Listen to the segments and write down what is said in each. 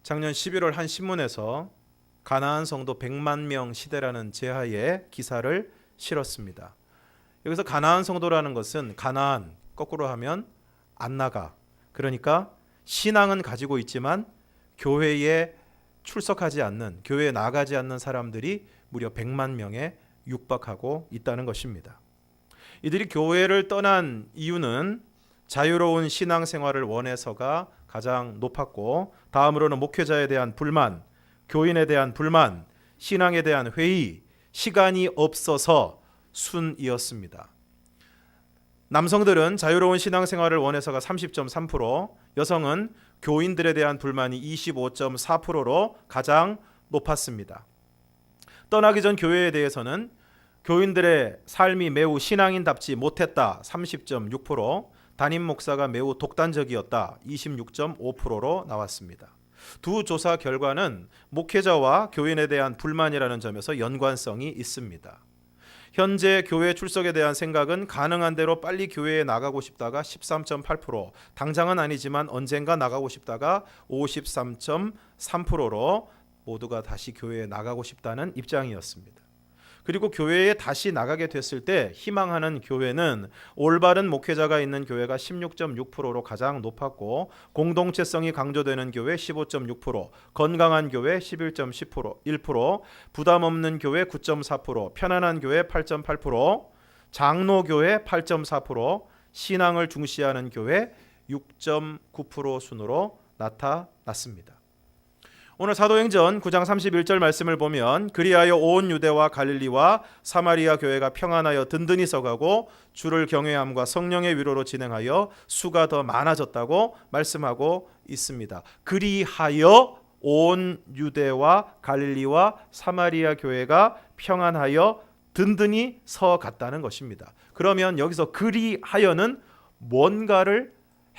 작년 11월 한 신문에서 가나안 성도 100만 명 시대라는 제하의 기사를 실었습니다. 여기서 가나안 성도라는 것은 가나안, 거꾸로 하면 안 나가. 그러니까 신앙은 가지고 있지만 교회에 출석하지 않는, 교회에 나가지 않는 사람들이 무려 100만 명에 육박하고 있다는 것입니다. 이들이 교회를 떠난 이유는 자유로운 신앙생활을 원해서가 가장 높았고, 다음으로는 목회자에 대한 불만, 교인에 대한 불만, 신앙에 대한 회의, 시간이 없어서 순이었습니다. 남성들은 자유로운 신앙생활을 원해서가 30.3%, 여성은 교인들에 대한 불만이 25.4%로 가장 높았습니다. 떠나기 전 교회에 대해서는 교인들의 삶이 매우 신앙인답지 못했다 30.6%, 담임 목사가 매우 독단적이었다 26.5%로 나왔습니다. 두 조사 결과는 목회자와 교인에 대한 불만이라는 점에서 연관성이 있습니다. 현재 교회 출석에 대한 생각은 가능한 대로 빨리 교회에 나가고 싶다가 13.8%, 당장은 아니지만 언젠가 나가고 싶다가 53.3%로 모두가 다시 교회에 나가고 싶다는 입장이었습니다. 그리고 교회에 다시 나가게 됐을 때 희망하는 교회는 올바른 목회자가 있는 교회가 16.6%로 가장 높았고, 공동체성이 강조되는 교회 15.6%, 건강한 교회 11.1%, 부담 없는 교회 9.4%, 편안한 교회 8.8%, 장로교회 8.4%, 신앙을 중시하는 교회 6.9% 순으로 나타났습니다. 오늘 사도행전 9장 31절 말씀을 보면 그리하여 온 유대와 갈릴리와 사마리아 교회가 평안하여 든든히 서가고 주를 경외함과 성령의 위로로 진행하여 수가 더 많아졌다고 말씀하고 있습니다. 그리하여 온 유대와 갈릴리와 사마리아 교회가 평안하여 든든히 서갔다는 것입니다. 그러면 여기서 그리하여는 뭔가를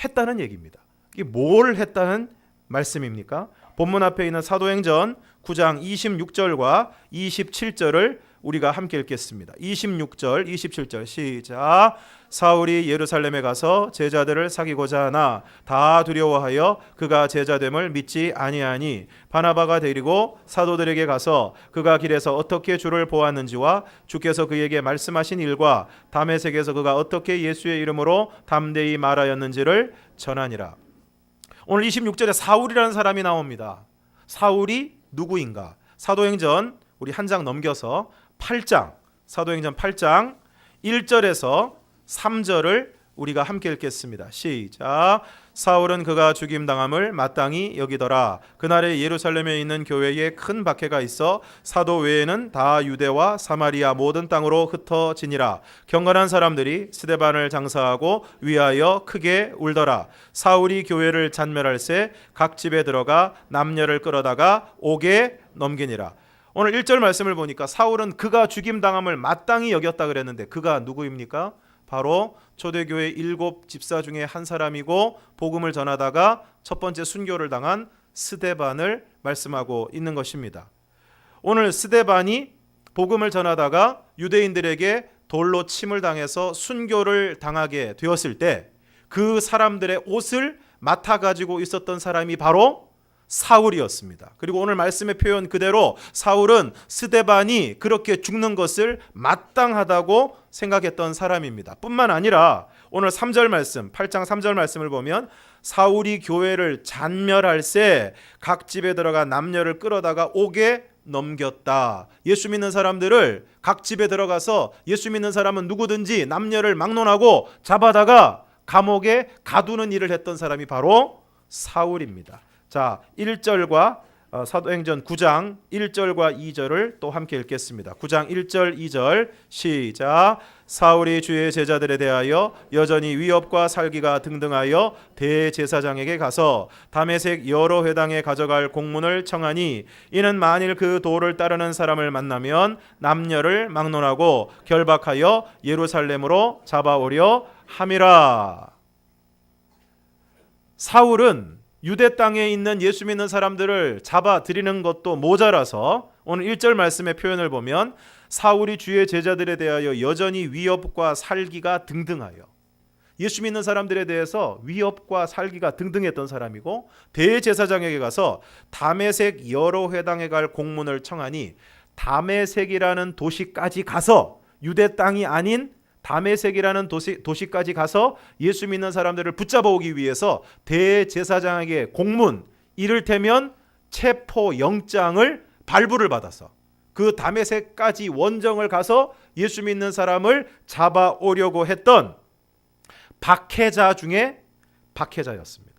했다는 얘기입니다. 이게 뭘 했다는 말씀입니까? 본문 앞에 있는 사도행전 9장 26절과 27절을 우리가 함께 읽겠습니다. 26절, 27절 시작. 사울이 예루살렘에 가서 제자들을 사귀고자 하나 다 두려워하여 그가 제자됨을 믿지 아니하니 바나바가 데리고 사도들에게 가서 그가 길에서 어떻게 주를 보았는지와 주께서 그에게 말씀하신 일과 다메섹에서 그가 어떻게 예수의 이름으로 담대히 말하였는지를 전하니라. 오늘 26절에 사울이라는 사람이 나옵니다. 사울이 누구인가? 사도행전 우리 한 장 넘겨서 8장, 사도행전 8장 1절에서 3절을 우리가 함께 읽겠습니다. 시작. 사울은 그가 죽임당함을 마땅히 여기더라. 그날에 예루살렘에 있는 교회에 큰 박해가 있어 사도 외에는 다 유대와 사마리아 모든 땅으로 흩어지니라. 경건한 사람들이 스데반을 장사하고 위하여 크게 울더라. 사울이 교회를 잔멸할새 각 집에 들어가 남녀를 끌어다가 옥에 넘기니라. 오늘 1절 말씀을 보니까 사울은 그가 죽임당함을 마땅히 여겼다 그랬는데 그가 누구입니까? 바로 초대교회 7 집사 중에 한 사람이고 복음을 전하다가 첫 번째 순교를 당한 스데반을 말씀하고 있는 것입니다. 오늘 스데반이 복음을 전하다가 유대인들에게 돌로 침을 당해서 순교를 당하게 되었을 때 그 사람들의 옷을 맡아 가지고 있었던 사람이 바로 사울이었습니다. 그리고 오늘 말씀의 표현 그대로 사울은 스데반이 그렇게 죽는 것을 마땅하다고 생각했던 사람입니다. 뿐만 아니라 오늘 3절 말씀, 8장 3절 말씀을 보면 사울이 교회를 잔멸할새 각 집에 들어가 남녀를 끌어다가 옥에 넘겼다. 예수 믿는 사람들을 각 집에 들어가서 예수 믿는 사람은 누구든지 남녀를 막론하고 잡아다가 감옥에 가두는 일을 했던 사람이 바로 사울입니다. 자, 1절과 사도행전 9장 1절과 2절을 또 함께 읽겠습니다. 9장 1절 2절 시작. 사울이 주의 제자들에 대하여 여전히 위협과 살기가 등등하여 대제사장에게 가서 다메섹 여러 회당에 가져갈 공문을 청하니 이는 만일 그 도를 따르는 사람을 만나면 남녀를 막론하고 결박하여 예루살렘으로 잡아오려 함이라. 사울은 유대 땅에 있는 예수 믿는 사람들을 잡아들이는 것도 모자라서 오늘 1절 말씀의 표현을 보면 사울이 주의 제자들에 대하여 여전히 위협과 살기가 등등하여, 예수 믿는 사람들에 대해서 위협과 살기가 등등했던 사람이고, 대제사장에게 가서 다메섹 여러 회당에 갈 공문을 청하니 다메섹이라는 도시까지 가서, 유대 땅이 아닌 다메섹이라는 도시까지 가서 예수 믿는 사람들을 붙잡아 오기 위해서 대제사장에게 공문, 이를테면 체포 영장을 발부를 받아서 그 다메섹까지 원정을 가서 예수 믿는 사람을 잡아오려고 했던 박해자 중에 박해자였습니다.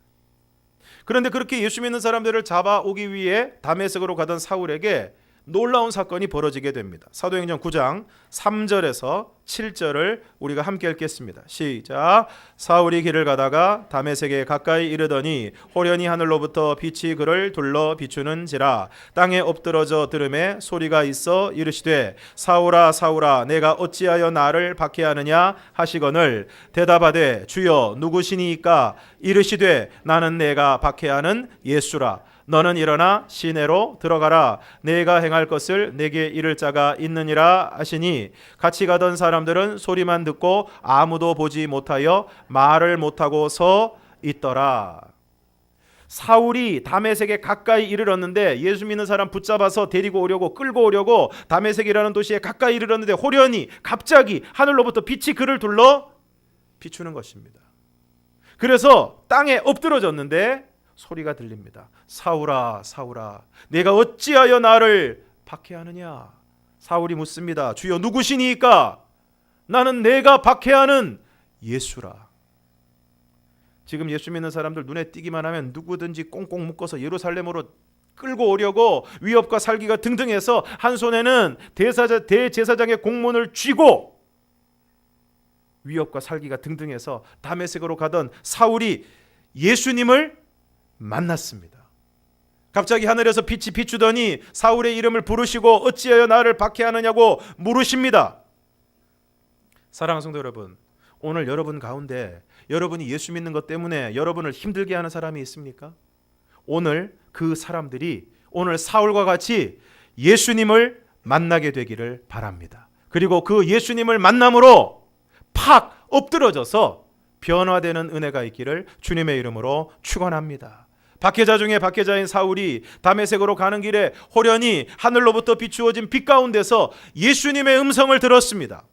그런데 그렇게 예수 믿는 사람들을 잡아오기 위해 다메섹으로 가던 사울에게 놀라운 사건이 벌어지게 됩니다. 사도행전 9장 3절에서 7절을 우리가 함께 읽겠습니다. 시작. 사울이 길을 가다가 다메섹에 가까이 이르더니 호련히 하늘로부터 빛이 그를 둘러 비추는지라. 땅에 엎드러져 들음에 소리가 있어 이르시되 사울아 사울아 내가 어찌하여 나를 박해하느냐 하시거늘 대답하되 주여 누구시니이까? 이르시되 나는 내가 박해하는 예수라. 너는 일어나 시내로 들어가라. 내가 행할 것을 내게 이를 자가 있느니라 하시니 같이 가던 사람들은 소리만 듣고 아무도 보지 못하여 말을 못하고 서 있더라. 사울이 다메섹에 가까이 이르렀는데, 예수 믿는 사람 붙잡아서 데리고 오려고, 끌고 오려고 다메섹이라는 도시에 가까이 이르렀는데 호련히 갑자기 하늘로부터 빛이 그를 둘러 비추는 것입니다. 그래서 땅에 엎드러졌는데 소리가 들립니다. 사울아 사울아 내가 어찌하여 나를 박해하느냐? 사울이 묻습니다. 주여 누구시니까? 나는 내가 박해하는 예수라. 지금 예수 믿는 사람들 눈에 띄기만 하면 누구든지 꽁꽁 묶어서 예루살렘으로 끌고 오려고 위협과 살기가 등등해서 한 손에는 대제사장의 공문을 쥐고 위협과 살기가 등등해서 다메섹으로 가던 사울이 예수님을 만났습니다. 갑자기 하늘에서 빛이 비추더니 사울의 이름을 부르시고 어찌하여 나를 박해하느냐고 물으십니다. 사랑하는 성도 여러분, 오늘 여러분 가운데 여러분이 예수 믿는 것 때문에 여러분을 힘들게 하는 사람이 있습니까? 오늘 그 사람들이 오늘 사울과 같이 예수님을 만나게 되기를 바랍니다. 그리고 그 예수님을 만남으로 팍 엎드러져서 변화되는 은혜가 있기를 주님의 이름으로 축원합니다. 박해자 중에 박해자인 사울이 다메섹으로 가는 길에 호련히 하늘로부터 비추어진 빛 가운데서 예수님의 음성을 들었습니다.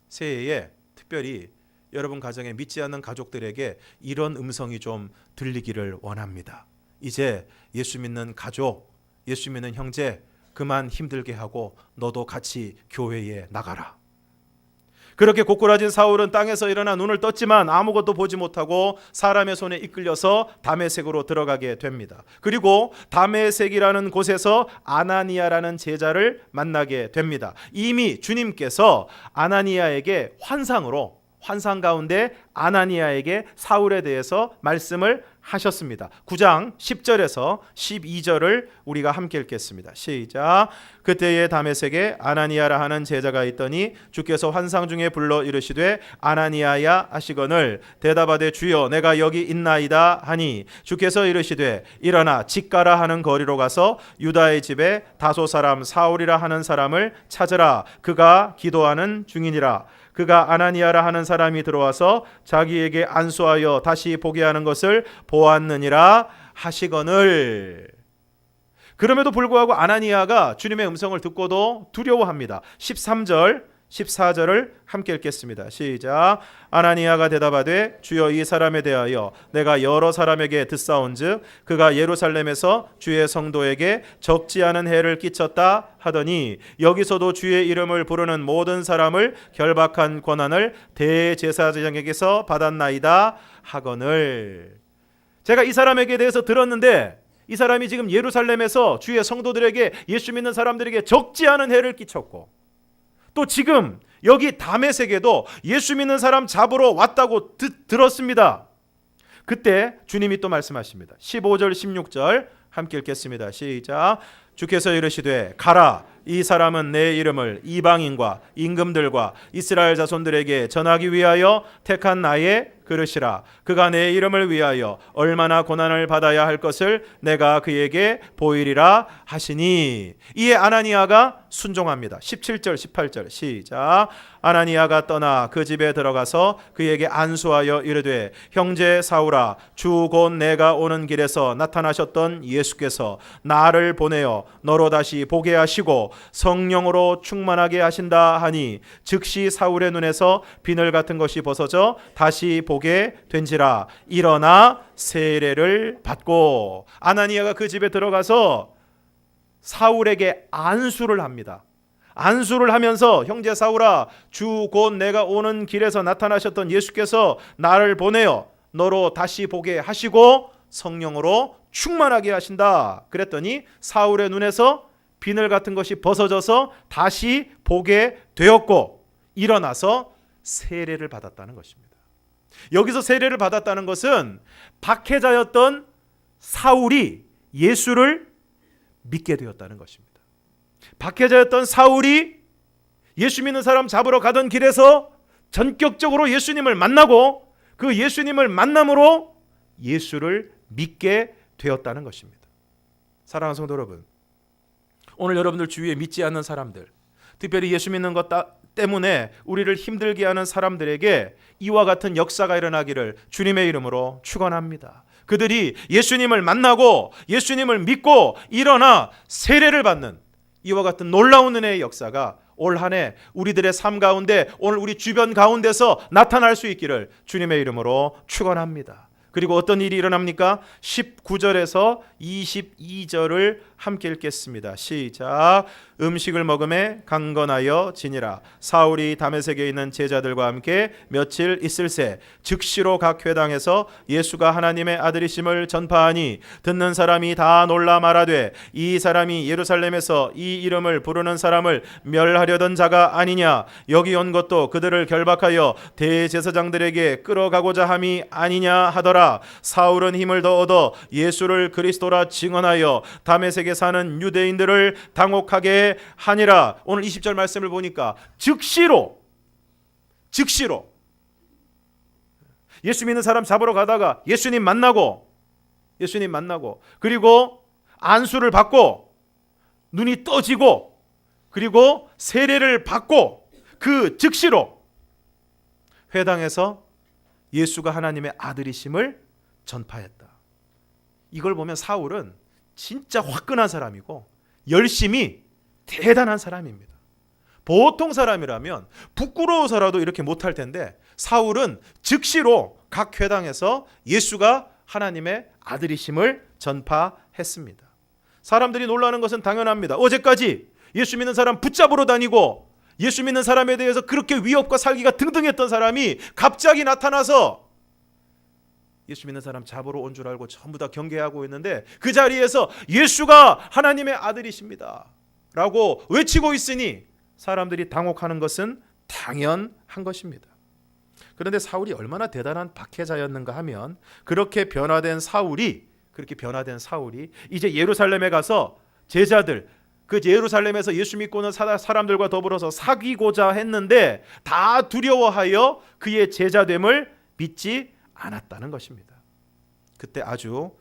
새해에 특별히 여러분 가정에 믿지 않는 가족들에게 이런 음성이 좀 들리기를 원합니다. 이제 예수 믿는 가족, 예수 믿는 형제 그만 힘들게 하고 너도 같이 교회에 나가라. 그렇게 고꾸라진 사울은 땅에서 일어나 눈을 떴지만 아무것도 보지 못하고 사람의 손에 이끌려서 다메섹으로 들어가게 됩니다. 그리고 다메섹이라는 곳에서 아나니아라는 제자를 만나게 됩니다. 이미 주님께서 아나니아에게 환상 가운데 아나니아에게 사울에 대해서 말씀을 하셨습니다. 9장 10절에서 12절을 우리가 함께 읽겠습니다. 시작. 그때에 다메섹에 아나니아라 하는 제자가 있더니 주께서 환상 중에 불러 이르시되 아나니아야 하시거늘 대답하되 주여 내가 여기 있나이다 하니 주께서 이르시되 일어나 직가라 하는 거리로 가서 유다의 집에 다소 사람 사울이라 하는 사람을 찾으라. 그가 기도하는 중이니라. 그가 아나니아라 하는 사람이 들어와서 자기에게 안수하여 다시 보게 하는 것을 보았느니라 하시거늘. 그럼에도 불구하고 아나니아가 주님의 음성을 듣고도 두려워합니다. 13절 14절을 함께 읽겠습니다. 시작. 아나니아가 대답하되 주여 이 사람에 대하여 내가 여러 사람에게 듣사온즉 그가 예루살렘에서 주의 성도에게 적지 않은 해를 끼쳤다 하더니 여기서도 주의 이름을 부르는 모든 사람을 결박한 권한을 대제사장에게서 받았나이다 하거늘. 제가 이 사람에게 대해서 들었는데 이 사람이 지금 예루살렘에서 주의 성도들에게 예수 믿는 사람들에게 적지 않은 해를 끼쳤고 또 지금 여기 다메섹에도 예수 믿는 사람 잡으러 왔다고 들었습니다. 그때 주님이 또 말씀하십니다. 15절 16절 함께 읽겠습니다. 시작. 주께서 이르시되 가라 이 사람은 내 이름을 이방인과 임금들과 이스라엘 자손들에게 전하기 위하여 택한 나의 그릇이라. 그가 내 이름을 위하여 얼마나 고난을 받아야 할 것을 내가 그에게 보이리라 하시니. 이에 아나니아가 순종합니다. 17절 18절 시작. 아나니아가 떠나 그 집에 들어가서 그에게 안수하여 이르되 형제 사울아, 주 곧 내가 오는 길에서 나타나셨던 예수께서 나를 보내어 너로 다시 보게 하시고 성령으로 충만하게 하신다 하니 즉시 사울의 눈에서 비늘 같은 것이 벗어져 다시 보게 된지라. 일어나 세례를 받고. 아나니아가 그 집에 들어가서 사울에게 안수를 합니다. 안수를 하면서 형제 사울아, 주 곧 내가 오는 길에서 나타나셨던 예수께서 나를 보내어 너로 다시 보게 하시고 성령으로 충만하게 하신다. 그랬더니 사울의 눈에서 비늘 같은 것이 벗어져서 다시 보게 되었고 일어나서 세례를 받았다는 것입니다. 여기서 세례를 받았다는 것은 박해자였던 사울이 예수를 믿게 되었다는 것입니다. 박해자였던 사울이 예수 믿는 사람 잡으러 가던 길에서 전격적으로 예수님을 만나고 그 예수님을 만남으로 예수를 믿게 되었다는 것입니다. 사랑하는 성도 여러분, 오늘 여러분들 주위에 믿지 않는 사람들, 특별히 예수 믿는 것 때문에 우리를 힘들게 하는 사람들에게 이와 같은 역사가 일어나기를 주님의 이름으로 축원합니다. 그들이 예수님을 만나고 예수님을 믿고 일어나 세례를 받는 이와 같은 놀라운 은혜의 역사가 올 한 해 우리들의 삶 가운데, 오늘 우리 주변 가운데서 나타날 수 있기를 주님의 이름으로 축원합니다. 그리고 어떤 일이 일어납니까? 19절에서 22절을 함께 읽겠습니다. 시작. 음식을 먹음에 강건하여 지니라. 사울이 다메섹에 있는 제자들과 함께 며칠 있을새 즉시로 각 회당에서 예수가 하나님의 아들이심을 전파하니 듣는 사람이 다 놀라 말하되 이 사람이 예루살렘에서 이 이름을 부르는 사람을 멸하려던 자가 아니냐. 여기 온 것도 그들을 결박하여 대제사장들에게 끌어가고자 함이 아니냐 하더라. 사울은 힘을 더 얻어 예수를 그리스도라 증언하여 다메섹에 사는 유대인들을 당혹하게 하니라. 오늘 20절 말씀을 보니까 즉시로 예수 믿는 사람 잡으러 가다가 예수님 만나고 그리고 안수를 받고 눈이 떠지고 그리고 세례를 받고 그 즉시로 회당에서 예수가 하나님의 아들이심을 전파했다. 이걸 보면 사울은 진짜 화끈한 사람이고 열심히 대단한 사람입니다. 보통 사람이라면 부끄러워서라도 이렇게 못할 텐데 사울은 즉시로 각 회당에서 예수가 하나님의 아들이심을 전파했습니다. 사람들이 놀라는 것은 당연합니다. 어제까지 예수 믿는 사람 붙잡으러 다니고 예수 믿는 사람에 대해서 그렇게 위협과 살기가 등등했던 사람이 갑자기 나타나서 예수 믿는 사람 잡으러 온 줄 알고 전부 다 경계하고 있는데 그 자리에서 예수가 하나님의 아들이십니다 라고 외치고 있으니 사람들이 당혹하는 것은 당연한 것입니다. 그런데 사울이 얼마나 대단한 박해자였는가 하면 그렇게 변화된 사울이 이제 예루살렘에 가서 제자들, 그 예루살렘에서 예수 믿고 있는 사람들과 더불어서 사귀고자 했는데 다 두려워하여 그의 제자됨을 믿지 않았다는 것입니다. 그때 아주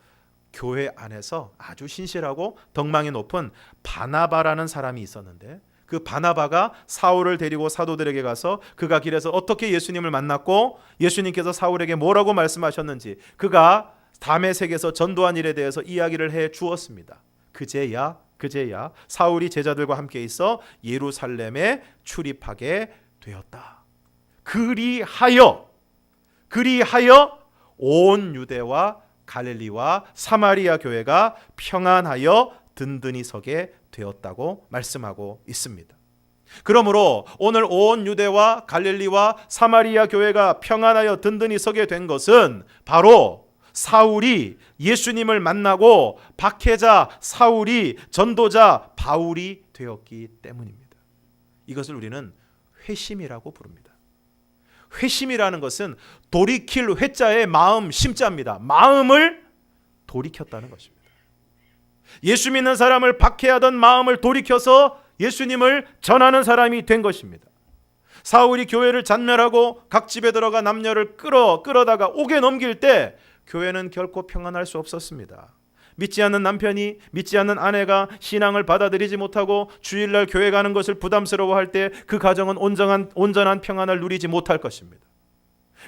교회 안에서 아주 신실하고 덕망이 높은 바나바라는 사람이 있었는데 그 바나바가 사울을 데리고 사도들에게 가서 그가 길에서 어떻게 예수님을 만났고 예수님께서 사울에게 뭐라고 말씀하셨는지 그가 다메섹에서 전도한 일에 대해서 이야기를 해 주었습니다. 그제야 사울이 제자들과 함께 있어 예루살렘에 출입하게 되었다. 그리하여 온 유대와 갈릴리와 사마리아 교회가 평안하여 든든히 서게 되었다고 말씀하고 있습니다. 그러므로 오늘 온 유대와 갈릴리와 사마리아 교회가 평안하여 든든히 서게 된 것은 바로 사울이 예수님을 만나고 박해자 사울이 전도자 바울이 되었기 때문입니다. 이것을 우리는 회심이라고 부릅니다. 회심이라는 것은 돌이킬 회자의 마음 심자입니다. 마음을 돌이켰다는 것입니다. 예수 믿는 사람을 박해하던 마음을 돌이켜서 예수님을 전하는 사람이 된 것입니다. 사울이 교회를 잔멸하고 각 집에 들어가 남녀를 끌어다가 옥에 넘길 때 교회는 결코 평안할 수 없었습니다. 믿지 않는 남편이, 믿지 않는 아내가 신앙을 받아들이지 못하고 주일날 교회 가는 것을 부담스러워할 때 그 가정은 온전한 평안을 누리지 못할 것입니다.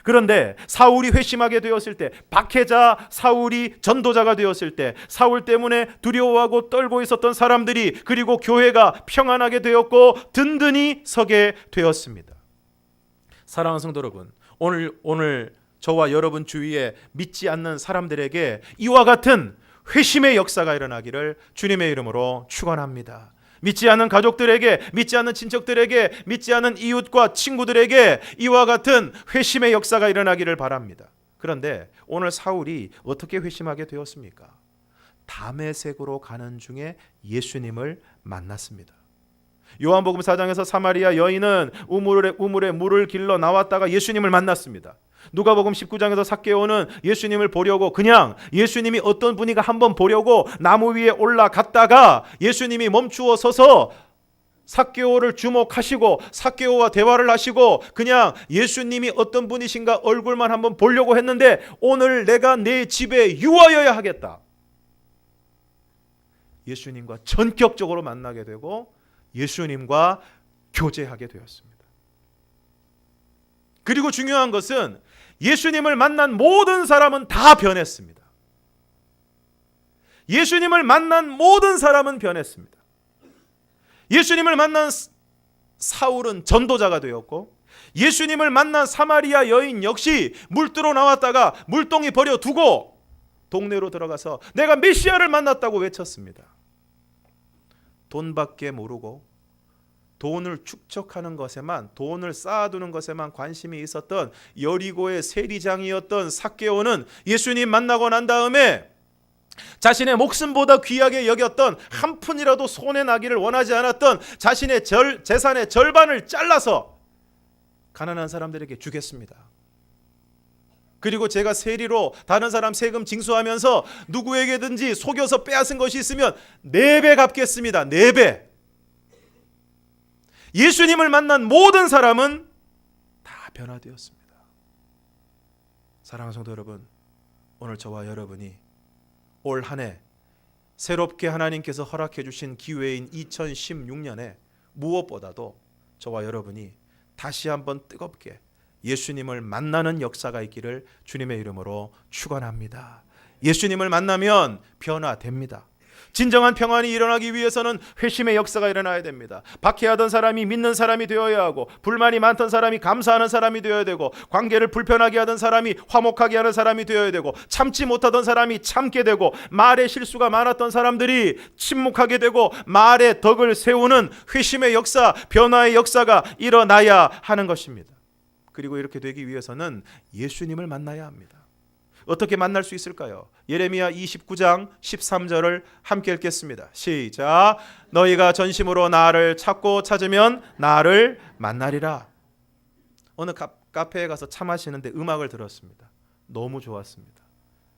그런데 사울이 회심하게 되었을 때, 박해자 사울이 전도자가 되었을 때, 사울 때문에 두려워하고 떨고 있었던 사람들이, 그리고 교회가 평안하게 되었고 든든히 서게 되었습니다. 사랑하는 성도 여러분, 오늘 저와 여러분 주위에 믿지 않는 사람들에게 이와 같은 회심의 역사가 일어나기를 주님의 이름으로 축원합니다. 믿지 않는 가족들에게, 믿지 않는 친척들에게, 믿지 않는 이웃과 친구들에게 이와 같은 회심의 역사가 일어나기를 바랍니다. 그런데 오늘 사울이 어떻게 회심하게 되었습니까? 다메섹으로 가는 중에 예수님을 만났습니다. 요한복음 4장에서 사마리아 여인은 우물에 물을 길러 나왔다가 예수님을 만났습니다. 누가복음 19장에서 삭개오는 예수님을 보려고 그냥 예수님이 어떤 분인가 한번 보려고 나무 위에 올라갔다가 예수님이 멈추어 서서 삭개오를 주목하시고 삭개오와 대화를 하시고 그냥 예수님이 어떤 분이신가 얼굴만 한번 보려고 했는데, 오늘 내가 내 집에 유하여야 하겠다. 예수님과 전격적으로 만나게 되고 예수님과 교제하게 되었습니다. 그리고 중요한 것은 예수님을 만난 모든 사람은 다 변했습니다. 예수님을 만난 모든 사람은 변했습니다. 예수님을 만난 사울은 전도자가 되었고, 예수님을 만난 사마리아 여인 역시 물들어 나왔다가 물동이 버려두고 동네로 들어가서 내가 메시아를 만났다고 외쳤습니다. 돈밖에 모르고 돈을 축적하는 것에만, 돈을 쌓아두는 것에만 관심이 있었던 여리고의 세리장이었던 삭개오는 예수님 만나고 난 다음에 자신의 목숨보다 귀하게 여겼던, 한 푼이라도 손에 나기를 원하지 않았던 자신의 재산의 절반을 잘라서 가난한 사람들에게 주겠습니다. 그리고 제가 세리로 다른 사람 세금 징수하면서 누구에게든지 속여서 빼앗은 것이 있으면 4배 갚겠습니다. 4배. 예수님을 만난 모든 사람은 다 변화되었습니다. 사랑하는 성도 여러분, 오늘 저와 여러분이 올 한 해 새롭게 하나님께서 허락해 주신 기회인 2016년에 무엇보다도 저와 여러분이 다시 한번 뜨겁게 예수님을 만나는 역사가 있기를 주님의 이름으로 축원합니다. 예수님을 만나면 변화됩니다. 진정한 평안이 일어나기 위해서는 회심의 역사가 일어나야 됩니다. 박해하던 사람이 믿는 사람이 되어야 하고, 불만이 많던 사람이 감사하는 사람이 되어야 되고, 관계를 불편하게 하던 사람이 화목하게 하는 사람이 되어야 되고, 참지 못하던 사람이 참게 되고, 말에 실수가 많았던 사람들이 침묵하게 되고, 말에 덕을 세우는 회심의 역사, 변화의 역사가 일어나야 하는 것입니다. 그리고 이렇게 되기 위해서는 예수님을 만나야 합니다. 어떻게 만날 수 있을까요? 예레미야 29장 13절을 함께 읽겠습니다. 시작. 너희가 전심으로 나를 찾고 찾으면 나를 만나리라. 어느 카페에 가서 차 마시는데 음악을 들었습니다. 너무 좋았습니다.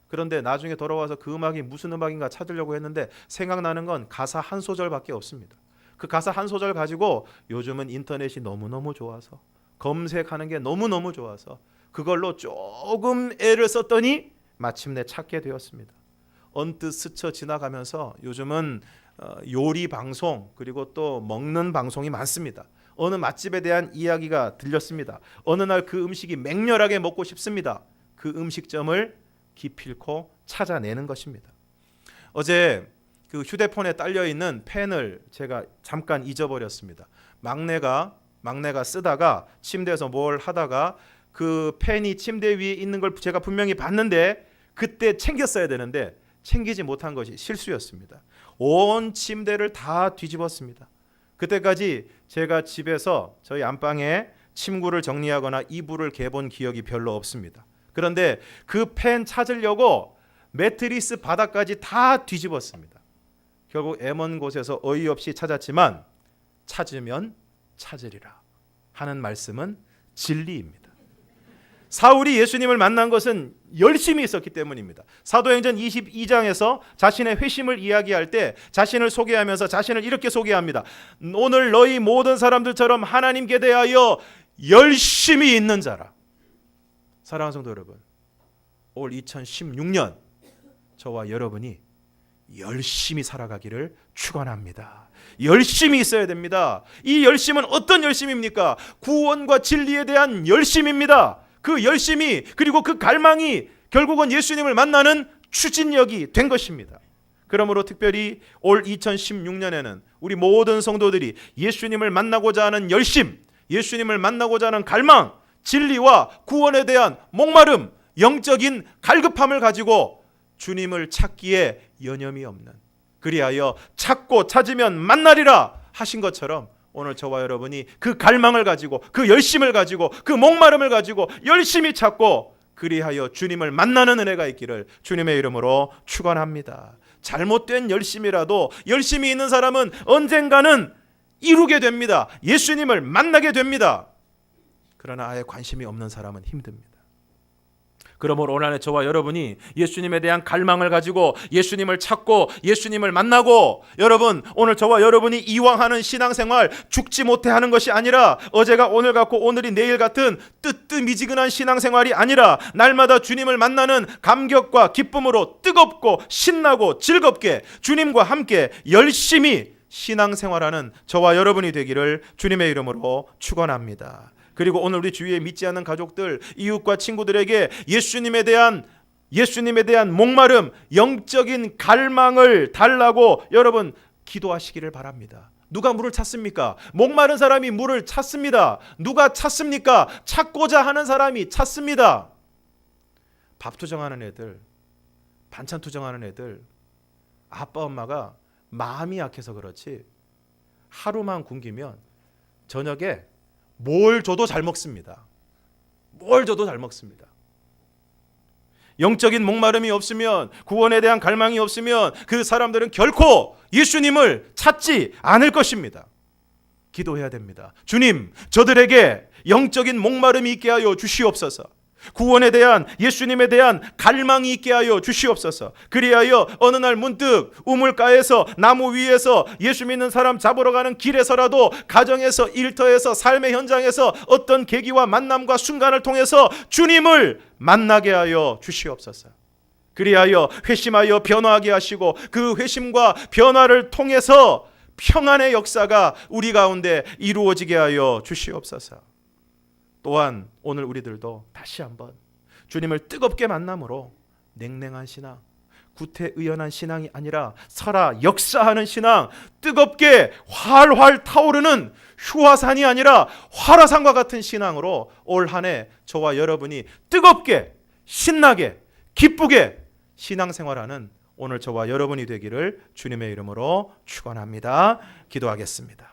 그런데 나중에 돌아와서 그 음악이 무슨 음악인가 찾으려고 했는데 생각나는 건 가사 한 소절밖에 없습니다. 그 가사 한 소절 가지고 요즘은 인터넷이 너무너무 좋아서 검색하는 게 너무너무 좋아서 그걸로 조금 애를 썼더니 마침내 찾게 되었습니다. 언뜻 스쳐 지나가면서 요즘은 요리 방송, 그리고 또 먹는 방송이 많습니다. 어느 맛집에 대한 이야기가 들렸습니다. 어느 날 그 음식이 맹렬하게 먹고 싶습니다. 그 음식점을 기필코 찾아내는 것입니다. 어제 그 휴대폰에 딸려 있는 펜을 제가 잠깐 잊어버렸습니다. 막내가 쓰다가 침대에서 뭘 하다가 그 펜이 침대 위에 있는 걸 제가 분명히 봤는데 그때 챙겼어야 되는데 챙기지 못한 것이 실수였습니다. 온 침대를 다 뒤집었습니다. 그때까지 제가 집에서 저희 안방에 침구를 정리하거나 이불을 개본 기억이 별로 없습니다. 그런데 그 펜 찾으려고 매트리스 바닥까지 다 뒤집었습니다. 결국 애먼 곳에서 어이없이 찾았지만 찾으면 찾으리라 하는 말씀은 진리입니다. 사울이 예수님을 만난 것은 열심히 있었기 때문입니다. 사도행전 22장에서 자신의 회심을 이야기할 때 자신을 소개하면서 자신을 이렇게 소개합니다. 오늘 너희 모든 사람들처럼 하나님께 대하여 열심히 있는 자라. 사랑하는 성도 여러분, 올 2016년 저와 여러분이 열심히 살아가기를 축원합니다. 열심히 있어야 됩니다. 이 열심은 어떤 열심입니까? 구원과 진리에 대한 열심입니다. 그 열심이, 그리고 그 갈망이 결국은 예수님을 만나는 추진력이 된 것입니다. 그러므로 특별히 올 2016년에는 우리 모든 성도들이 예수님을 만나고자 하는 열심, 예수님을 만나고자 하는 갈망, 진리와 구원에 대한 목마름, 영적인 갈급함을 가지고 주님을 찾기에 여념이 없는, 그리하여 찾고 찾으면 만나리라 하신 것처럼 오늘 저와 여러분이 그 갈망을 가지고, 그 열심을 가지고, 그 목마름을 가지고 열심히 찾고 그리하여 주님을 만나는 은혜가 있기를 주님의 이름으로 축원합니다. 잘못된 열심이라도 열심히 있는 사람은 언젠가는 이루게 됩니다. 예수님을 만나게 됩니다. 그러나 아예 관심이 없는 사람은 힘듭니다. 그러므로 오늘 안에 저와 여러분이 예수님에 대한 갈망을 가지고 예수님을 찾고 예수님을 만나고, 여러분 오늘 저와 여러분이 이왕 하는 신앙생활 죽지 못해 하는 것이 아니라 어제가 오늘 같고 오늘이 내일 같은 뜨뜻미지근한 신앙생활이 아니라 날마다 주님을 만나는 감격과 기쁨으로 뜨겁고 신나고 즐겁게 주님과 함께 열심히 신앙생활하는 저와 여러분이 되기를 주님의 이름으로 축원합니다. 그리고 오늘 우리 주위에 믿지 않는 가족들, 이웃과 친구들에게 예수님에 대한 목마름, 영적인 갈망을 달라고 여러분 기도하시기를 바랍니다. 누가 물을 찾습니까? 목마른 사람이 물을 찾습니다. 누가 찾습니까? 찾고자 하는 사람이 찾습니다. 밥 투정하는 애들, 반찬 투정하는 애들, 아빠 엄마가 마음이 약해서 그렇지 하루만 굶기면 저녁에 뭘 줘도 잘 먹습니다. 뭘 줘도 잘 먹습니다. 영적인 목마름이 없으면, 구원에 대한 갈망이 없으면 그 사람들은 결코 예수님을 찾지 않을 것입니다. 기도해야 됩니다. 주님, 저들에게 영적인 목마름이 있게 하여 주시옵소서. 구원에 대한, 예수님에 대한 갈망이 있게 하여 주시옵소서. 그리하여 어느 날 문득 우물가에서, 나무 위에서, 예수 믿는 사람 잡으러 가는 길에서라도, 가정에서, 일터에서, 삶의 현장에서 어떤 계기와 만남과 순간을 통해서 주님을 만나게 하여 주시옵소서. 그리하여 회심하여 변화하게 하시고 그 회심과 변화를 통해서 평안의 역사가 우리 가운데 이루어지게 하여 주시옵소서. 또한 오늘 우리들도 다시 한번 주님을 뜨겁게 만남으로 냉랭한 신앙, 구태의연한 신앙이 아니라 살아 역사하는 신앙, 뜨겁게 활활 타오르는 휴화산이 아니라 활화산과 같은 신앙으로 올 한 해 저와 여러분이 뜨겁게 신나게 기쁘게 신앙생활하는 오늘 저와 여러분이 되기를 주님의 이름으로 축원합니다. 기도하겠습니다.